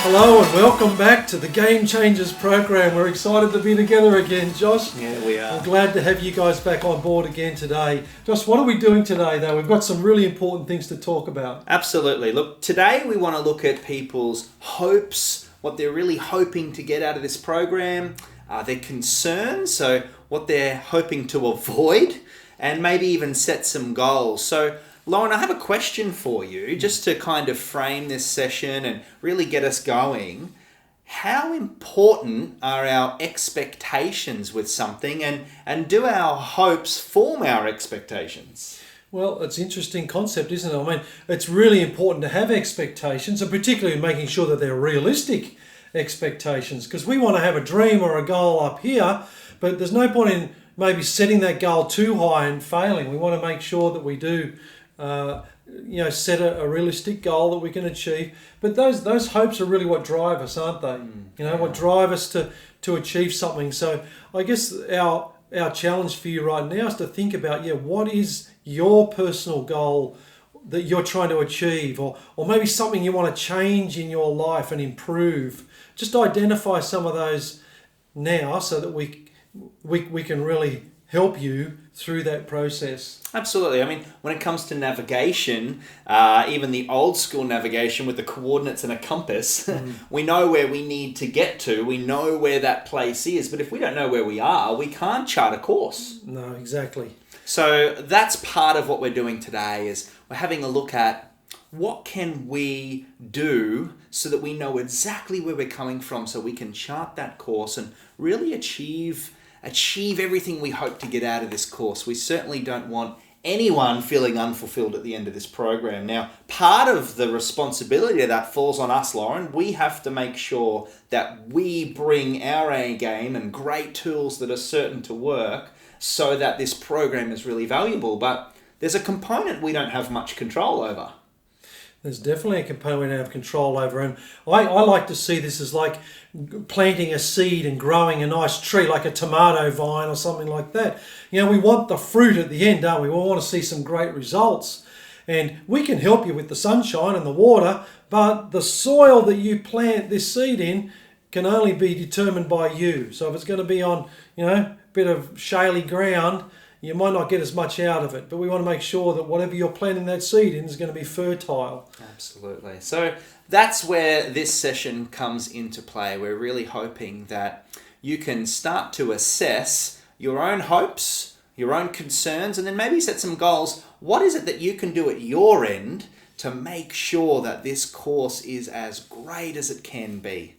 Hello and welcome back to the Game Changers program. We're excited to be together again, Josh. Yeah, we are. I'm glad to have you guys back on board again today. Josh, what are we doing today though? We've got some really important things to talk about. Absolutely. Look, today we want to look at people's hopes, what they're really hoping to get out of this program, their concerns, so what they're hoping to avoid, and maybe even set some goals. So Lauren, I have a question for you, just to kind of frame this session and really get us going. How important are our expectations with something, and do our hopes form our expectations? Well, it's an interesting concept, isn't it? I mean, it's really important to have expectations, and particularly making sure that they're realistic expectations, because we want to have a dream or a goal up here, but there's no point in maybe setting that goal too high and failing. We want to make sure that we do set a realistic goal that we can achieve. But those hopes are really what drive us, aren't they? What drive us to achieve something. So I guess our challenge for you right now is to think about, what is your personal goal that you're trying to achieve, or maybe something you want to change in your life and improve. Just identify some of those now so that we can really help you through that process. Absolutely. I mean, when it comes to navigation, even the old school navigation with the coordinates and a compass, we know where we need to get to. We know where that place is. But if we don't know where we are, we can't chart a course. No, exactly. So that's part of what we're doing today, is we're having a look at what can we do so that we know exactly where we're coming from, so we can chart that course and really achieve everything we hope to get out of this course. We certainly don't want anyone feeling unfulfilled at the end of this program. Now, part of the responsibility of that falls on us, Lauren. We have to make sure that we bring our A game and great tools that are certain to work so that this program is really valuable. But there's a component we don't have much control over. There's definitely a component we don't have control over, and I like to see this as like planting a seed and growing a nice tree, like a tomato vine or something like that. We want the fruit at the end, don't we? We want to see some great results, and we can help you with the sunshine and the water, but the soil that you plant this seed in can only be determined by you. So if it's going to be on, a bit of shaly ground, you might not get as much out of it, but we want to make sure that whatever you're planting that seed in is going to be fertile. Absolutely. So that's where this session comes into play. We're really hoping that you can start to assess your own hopes, your own concerns, and then maybe set some goals. What is it that you can do at your end to make sure that this course is as great as it can be?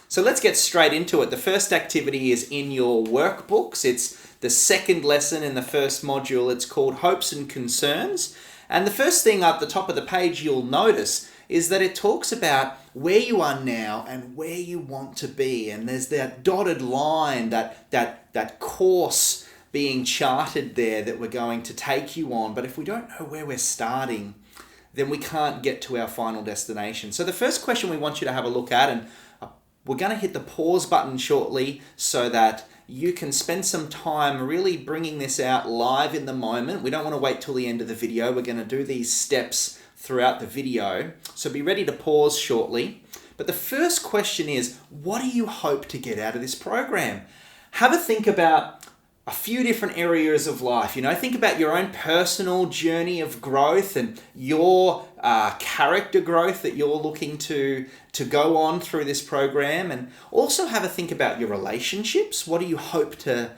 So let's get straight into it. The first activity is in your workbooks. It's the second lesson in the first module. It's called Hopes and Concerns. And the first thing at the top of the page you'll notice is that it talks about where you are now and where you want to be. And there's that dotted line, that course being charted there that we're going to take you on. But if we don't know where we're starting, then we can't get to our final destination. So the first question we want you to have a look at, and we're going to hit the pause button shortly so that you can spend some time really bringing this out live in the moment. We don't want to wait till the end of the video. We're going to do these steps throughout the video. So be ready to pause shortly. But the first question is, what do you hope to get out of this program? Have a think about a few different areas of life. Think about your own personal journey of growth and your character growth that you're looking to go on through this program, and also have a think about your relationships. What do you hope to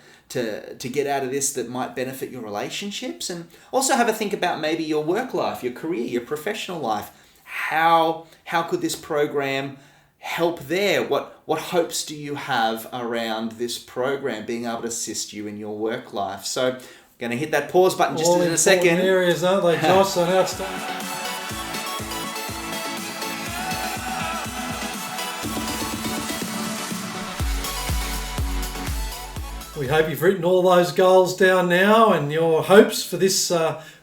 get out of this that might benefit your relationships? And also have a think about maybe your work life, your career, your professional life. How could this program help there? What hopes do you have around this program being able to assist you in your work life? So I'm going to hit that pause button just in a second. All areas, aren't they, Josh? So now it's time. We hope you've written all those goals down now and your hopes for this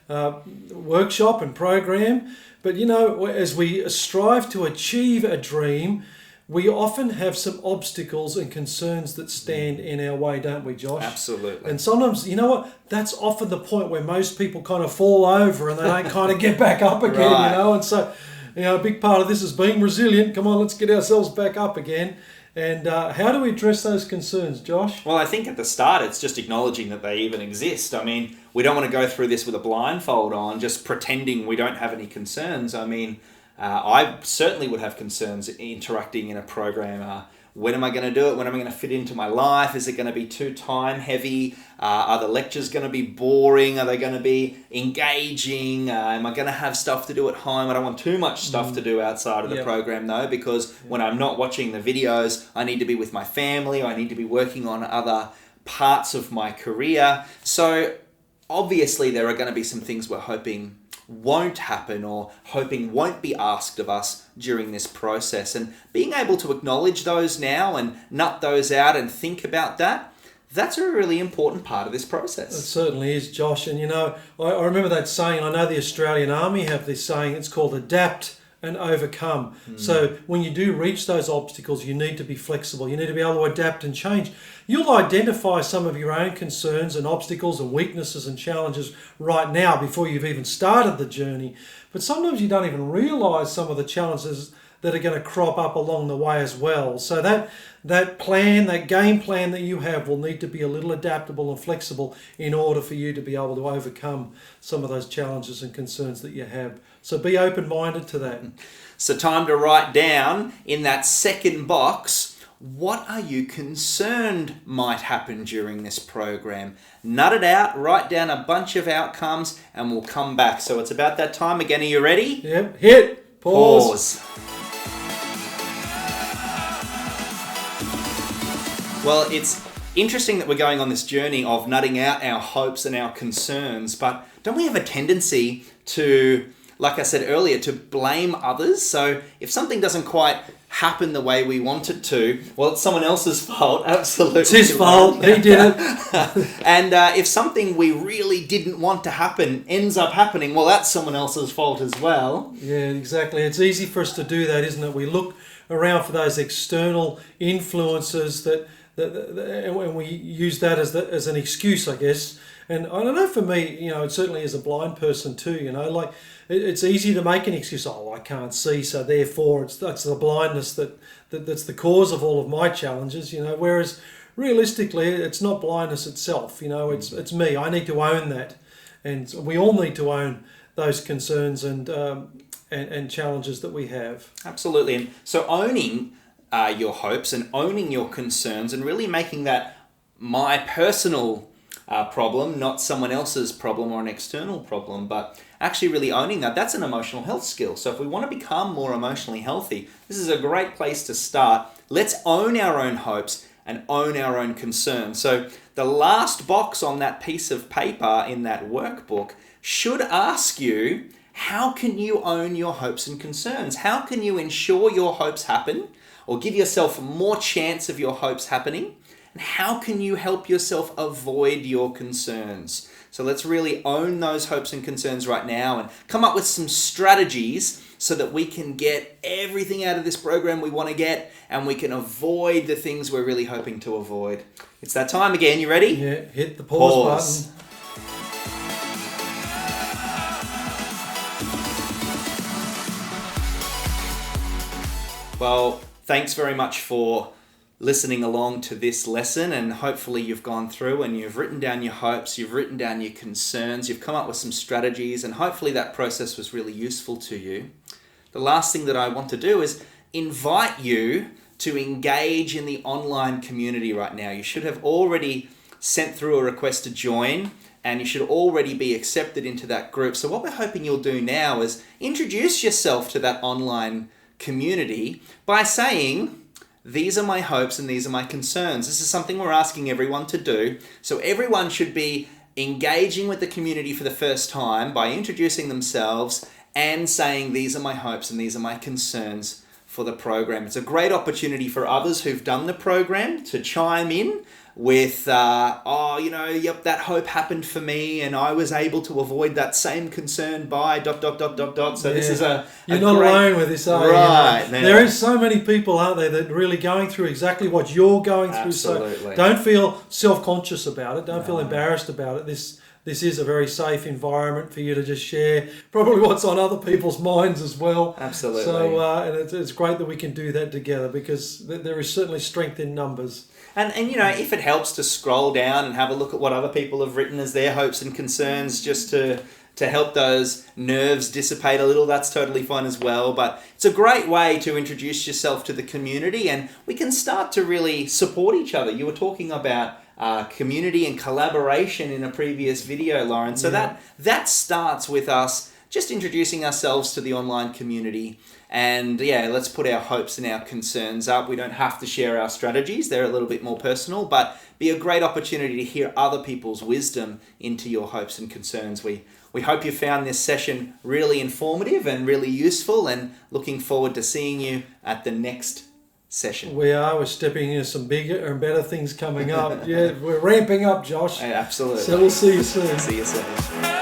workshop and program. But as we strive to achieve a dream, we often have some obstacles and concerns that stand in our way, don't we, Josh? Absolutely. And sometimes, you know what, that's often the point where most people kind of fall over and they don't kind of get back up again, Right. And so, a big part of this is being resilient. Come on, let's get ourselves back up again. And how do we address those concerns, Josh? Well, I think at the start it's just acknowledging that they even exist. I mean, we don't want to go through this with a blindfold on, just pretending we don't have any concerns. I mean, I certainly would have concerns interacting in a program. When am I going to do it? When am I going to fit into my life? Is it going to be too time heavy? Are the lectures going to be boring? Are they going to be engaging? Am I going to have stuff to do at home? I don't want too much stuff to do outside of the program though, because when I'm not watching the videos, I need to be with my family. I need to be working on other parts of my career. So obviously there are going to be some things we're hoping won't happen or hoping won't be asked of us during this process. And being able to acknowledge those now and nut those out and think about that, that's a really important part of this It process. certainly is, Josh. And I remember that saying, I know the Australian Army have this saying, it's called adapt and overcome. So when you do reach those obstacles, you need to be flexible. You need to be able to adapt and change. You'll identify some of your own concerns and obstacles and weaknesses and challenges right now before you've even started the journey. But sometimes you don't even realise some of the challenges that are going to crop up along the way as well. So that plan, that game plan that you have will need to be a little adaptable and flexible in order for you to be able to overcome some of those challenges and concerns that you have. So be open-minded to that. So time to write down in that second box, what are you concerned might happen during this program? Nut it out, write down a bunch of outcomes, and we'll come back. So it's about that time again. Are you ready? Yep. Hit. Pause. Well, it's interesting that we're going on this journey of nutting out our hopes and our concerns, but don't we have a tendency to, like I said earlier, to blame others? So if something doesn't quite happen the way we want it to, well, it's someone else's fault. Absolutely. It's his fault. He did it. And if something we really didn't want to happen ends up happening, well, that's someone else's fault as well. Yeah, exactly. It's easy for us to do that, isn't it? We look around for those external influences and we use that as an excuse, I guess. And I don't know, for me, it certainly as a blind person too, like it's easy to make an excuse. Oh, I can't see, so therefore that's the blindness that's the cause of all of my challenges. Whereas realistically, it's not blindness itself. It's me. I need to own that, and we all need to own those concerns and challenges that we have. Absolutely. And so owning your hopes and owning your concerns and really making that my personal problem, not someone else's problem or an external problem, but actually really owning that's an emotional health skill. So if we want to become more emotionally healthy, this is a great place to start. Let's own our own hopes and own our own concerns. So the last box on that piece of paper in that workbook should ask you, how can you own your hopes and concerns? How can you ensure your hopes happen or give yourself more chance of your hopes happening? And how can you help yourself avoid your concerns? So let's really own those hopes and concerns right now and come up with some strategies so that we can get everything out of this program we want to get and we can avoid the things we're really hoping to avoid. It's that time again. You ready? Yeah, hit the pause button. Well, thanks very much for listening along to this lesson, and hopefully you've gone through and you've written down your hopes, you've written down your concerns, you've come up with some strategies, and hopefully that process was really useful to you. The last thing that I want to do is invite you to engage in the online community right now. You should have already sent through a request to join, and you should already be accepted into that group. So what we're hoping you'll do now is introduce yourself to that online community by saying, these are my hopes and these are my concerns. This is something we're asking everyone to do. So everyone should be engaging with the community for the first time by introducing themselves and saying, these are my hopes and these are my concerns for the program. It's a great opportunity for others who've done the program to chime in with, yep, that hope happened for me and I was able to avoid that same concern by ... So this is You're not alone with this, are you? Right. There is so many people, aren't there, that are really going through exactly what you're going through. Absolutely. So don't feel self-conscious about it. Don't feel embarrassed about it. This is a very safe environment for you to just share probably what's on other people's minds as well. Absolutely. So and it's great that we can do that together, because there is certainly strength in numbers. And if it helps to scroll down and have a look at what other people have written as their hopes and concerns, just to help those nerves dissipate a little, that's totally fine as well. But it's a great way to introduce yourself to the community, and we can start to really support each other. You were talking about community and collaboration in a previous video, Lauren. So that starts with us just introducing ourselves to the online community. And let's put our hopes and our concerns up. We don't have to share our strategies. They're a little bit more personal, but be a great opportunity to hear other people's wisdom into your hopes and concerns. We hope you found this session really informative and really useful, and looking forward to seeing you at the next session. We're stepping into some bigger and better things coming up. We're ramping up, Josh. Absolutely. So we'll see you soon. See you soon.